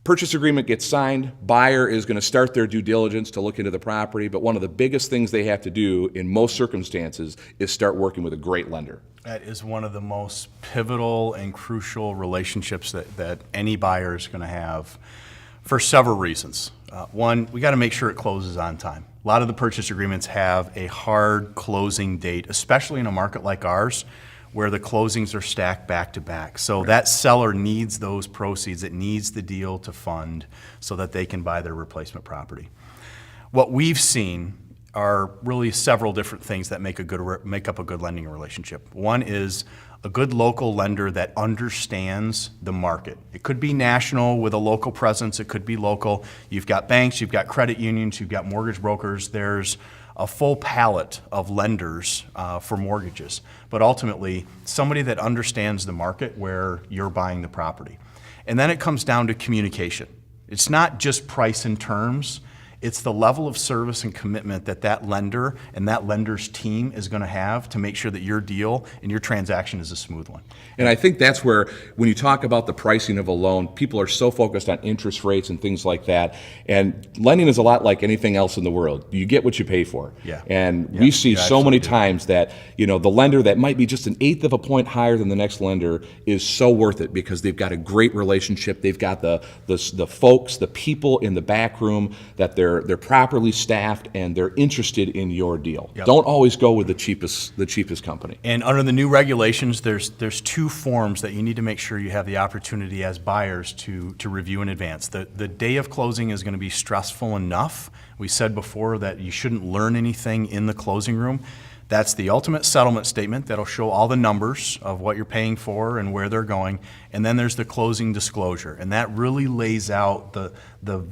Purchase agreement gets signed, buyer is going to start their due diligence to look into the property, but one of the biggest things they have to do in most circumstances is start working with a great lender. That is one of the most pivotal and crucial relationships that any buyer is going to have for several reasons. One, we got to make sure it closes on time. A lot of the purchase agreements have a hard closing date, especially in a market like ours, where the closings are stacked back to back. So that seller needs those proceeds. It needs the deal to fund so that they can buy their replacement property. What we've seen are really several different things that make up a good lending relationship. One is a good local lender that understands the market. It could be national with a local presence. It could be local. You've got banks, you've got credit unions, you've got mortgage brokers. There's a full palette of lenders for mortgages. But ultimately, somebody that understands the market where you're buying the property. And then it comes down to communication. It's not just price and terms. It's the level of service and commitment that that lender and that lender's team is going to have to make sure that your deal and your transaction is a smooth one. And I think that's where, when you talk about the pricing of a loan, people are so focused on interest rates and things like that. And lending is a lot like anything else in the world. You get what you pay for. Yeah. And we see so many times that, the lender that might be just an eighth of a point higher than the next lender is so worth it because they've got a great relationship. They've got the folks, the people in the back room that they're properly staffed and they're interested in your deal. Yep. Don't always go with the cheapest company. And under the new regulations, there's two forms that you need to make sure you have the opportunity as buyers to review in advance. The day of closing is going to be stressful enough. We said before that you shouldn't learn anything in the closing room. That's the ultimate settlement statement that'll show all the numbers of what you're paying for and where they're going. And then there's the closing disclosure. And that really lays out the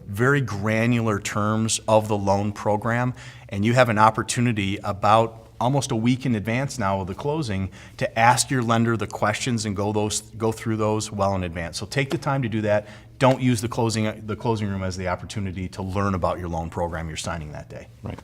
very granular terms of the loan program. And you have an opportunity about almost a week in advance now of the closing to ask your lender the questions and go through those well in advance. So take the time to do that. Don't use the closing room as the opportunity to learn about your loan program you're signing that day. Right.